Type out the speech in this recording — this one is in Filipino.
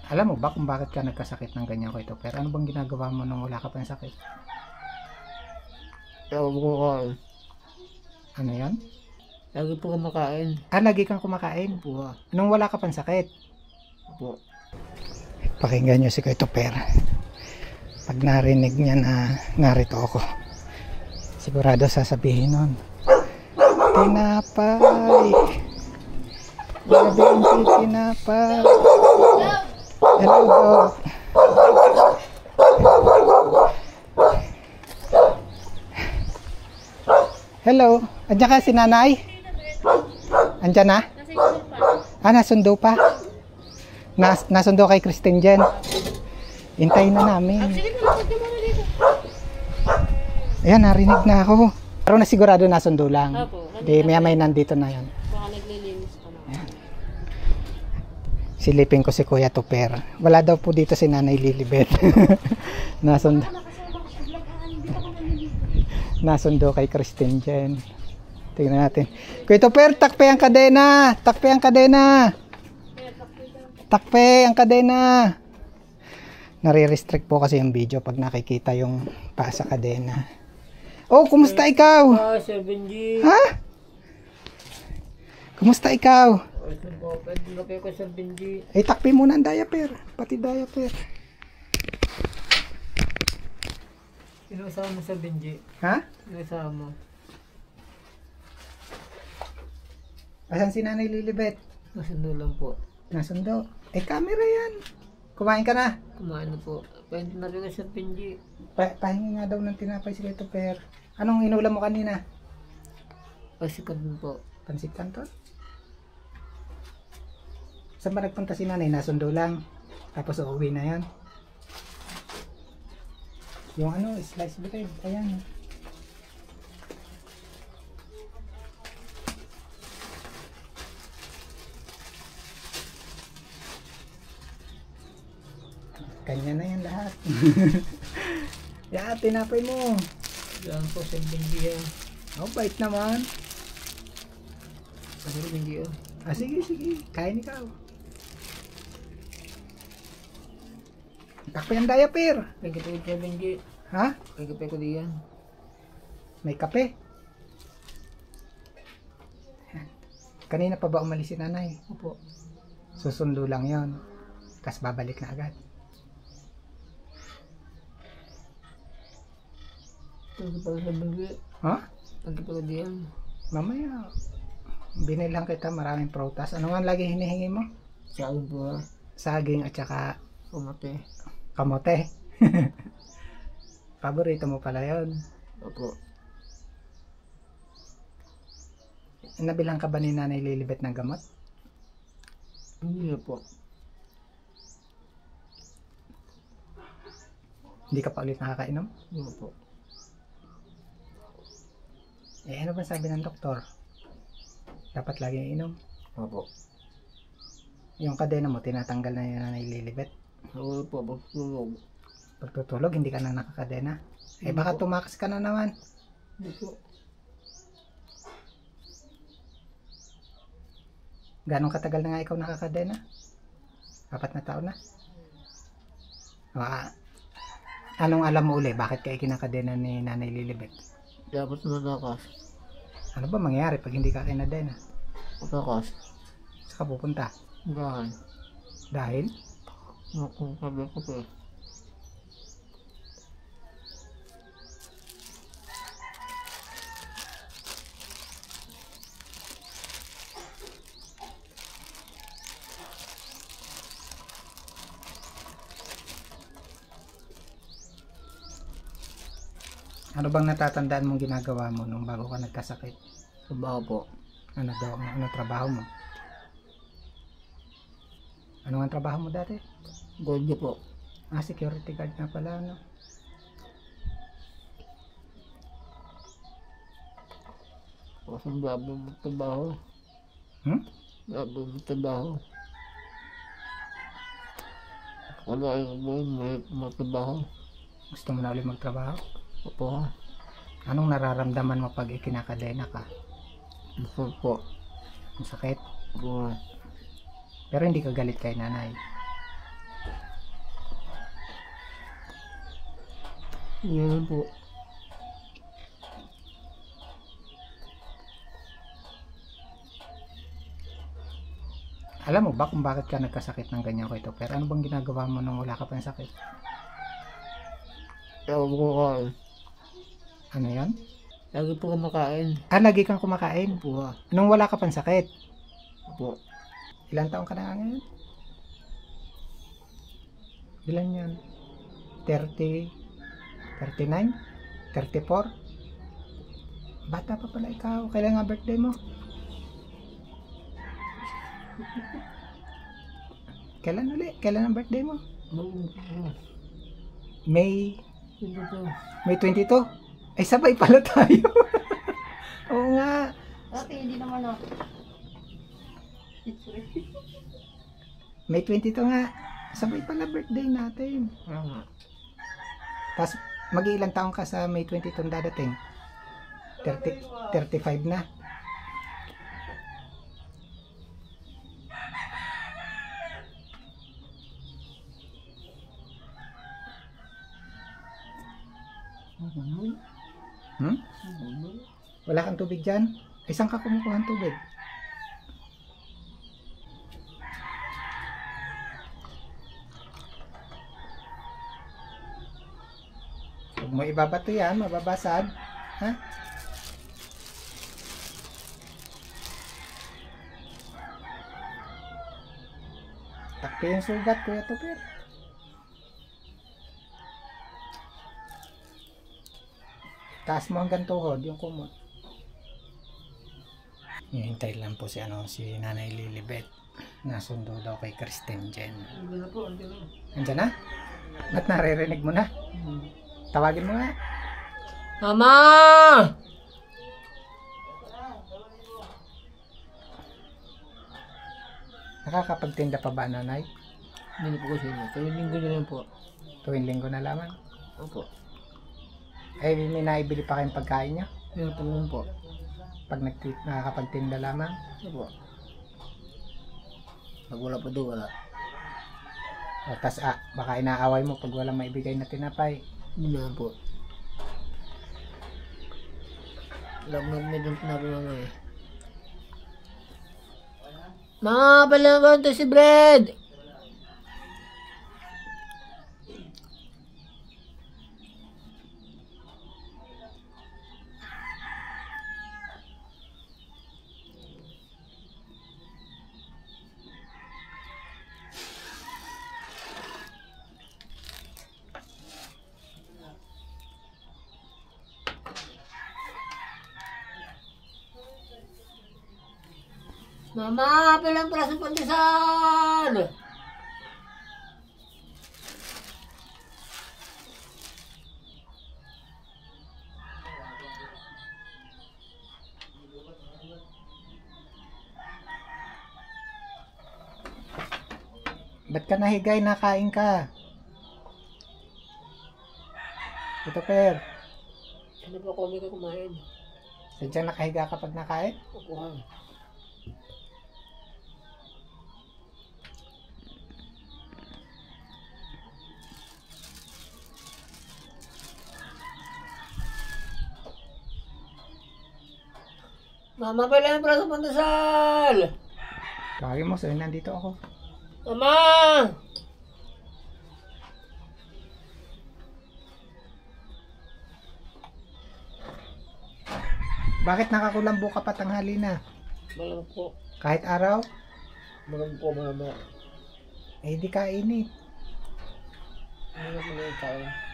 Alam mo ba kung bakit ka nagkasakit ng ganyan ko ito? Pero ano bang ginagawa mo nung wala ka pang sakit? Lagi po kumakain. Ano yan? Lagi po kumakain. Lagi kang kumakain. Po. Nung wala ka pang sakit. Po. Pakinggan nyo si Kuya Toper. Pag narinig niya na narito ako, sigurado sasabihin nun, tinapay. Grabe ang tinapay. Hello dog. Hello. Andiyan ka si nanay? Andiyan na? Nasundo pa. Nasundo kay Christine Jen. Hintayin na namin. Ayan, narinig na ako. Pero nasigurado nasundo lang. Di may nandito na yan. Baka naglilinis pa na. Ayan. Silipin ko si Kuya Toper. Wala daw po dito si Nanay Lilibet. Nasundo kay Christine Jen. Tingnan natin. Kuya Toper, takpe ang kadena. Takpe ang kadena. Takpe ang kadena. Nare-restrict po kasi yung video pag nakikita yung pa sa kadena. Oh, kumusta ikaw? Sir Benji. Ha? Kumusta ikaw? Pwede na kayo Sir Benji. Ay, takpi muna ang diaper. Pati diaper. Sino kasama mo Sir Benji? Ha? Sino kasama mo? Asan si Nanay Lilibet? Nasundo lang po. Nasundo. Eh, camera yan. Kumain ka na. Kumain na po. Pwede na kayo Sir Benji. Pahingi nga daw ng tinapay si Kuya Toper. Anong inulam mo kanina? Pasikat din po. Pansit Canton? Saan ba nagpunta si Nanay? Nasundo lang. Tapos uuwi na yan. Yung ano, slice bread. Ayan. Kanya na yan lahat. Yan, tinapay mo. Yan po Sir Benji. Oh, bait naman. Sir Benji. Sige, sige. Kain ikaw. Takpe ang diaper. Thank you Sir Benji. Ha? Thank you ko diyan. May kape. Kanina pa ba umalis si Nanay? Opo. Susundo lang yon. Tapos babalik na agad. Thank you Sir Benji. Ha? Thank you ko diyan. Mamaya. Binilang kita maraming prutas. Ano nga lagi hinihingi mo? Sa akin po ha. Saging at saka Kumate. kamote. Paborito mo pala yon. Opo. Nabilang ka ba ni Nanay Lilibet ng gamot? Hindi na po. Hindi ka pa ulit nakakainom? Hindi na po. Eh, ano ba sabi ng doktor? Dapat laging inom. Opo. Yung kadena mo, tinatanggal na yung Nanay Lilibet. Ako po, pagtulog. Pagtutulog, hindi ka na nakakadena. Eh, baka tumakas ka na naman. Hindi po. Ganong katagal na nga ikaw nakakadena? 4 na taon na? Anong alam mo uli? Bakit ka ikinakadena ni Nanay Lilibet? Dapat matakas. Ano ba mangyayari pag hindi ka kinadena? Matakas. Saan ka pupunta? Bahay. Dahil? Kung sabi ko po. Ano bang natatandaan mong ginagawa mo nung bago ka nagkasakit? Trabaho po. Ano daw? Ano trabaho mo? Ano ang trabaho mo dati? Gold po. Security guard nga pala, no? Kasi bago magtrabaho. Bago magtrabaho. Wala yung may magtrabaho. Gusto mo na ulit magtrabaho? Opo. Anong nararamdaman mo pag ikinakadena ka? Masakit po. Masakit? Opo. Pero hindi ka galit kay Nanay. Yun po. Alam mo ba kung bakit ka nagkasakit ng ganyan ko ito? Pero ano bang ginagawa mo nung wala ka pang sakit? Ewan ko kain. Ano yan? Lagi po kumakain. Lagi kang kumakain. Po ha. Nung wala ka pang sakit. Po. Ilan taong ka na ngayon? Ilan yan? 30? 39? 34? Bata pa pala ikaw. Kailan nga birthday mo? Kailan uli? Kailan ang birthday mo? May Hindi po. May 22? Ay sabay pala tayo. Oo nga. Dati hindi naman ako. May 22 nga. Sabay pala birthday natin. Tapos mag-iilang taong ka sa May 22 dadating? 35 na. Hmm? Wala kang tubig dyan? Ay, saan ka kumukuha ng tubig? Huwag mo ibabato yan, mababasag. Ha? Takpi yung sugat, Kuya Tupir. Taas mo hanggang tuhod, yung kumot. Hihintay lang po si Nanay Lilibet. Nasundo daw kay Kristen Jen. Hindi na po. Hindi na. Andiyan na? Ba't naririnig mo na? Tawagin mo nga. Mama! Nakakapagtinda pa ba, Nanay? Hindi na po kasi na. Tuwing linggo na lang po. Tuwing linggo na lamang. Opo. Ay, may naibili pa kayong pagkain niya? Yun po lang po. Pag nakakapagtinda lamang? Opo. Pag wala po doon, wala. O, tas baka inaaway mo pag walang maibigay na tinapay. Hindi na po. Alam na medyo pinapamama eh. Mga pala to si Bread! Mama, pilang praso pandesal? Ba't ka nahigay? Nakain ka. Ito, Per. Ano pa kami ka kumain? Sadyang nakahiga ka pag nakain? Kukuhan. Mama, pilang praso pandesal? Tawagin mo, so nandito ako. Mama! Bakit nakakulambo ka pa tanghali na? Malam po. Kahit araw? Malam po, mama. Eh, di kainit. Ano na po na yung kain?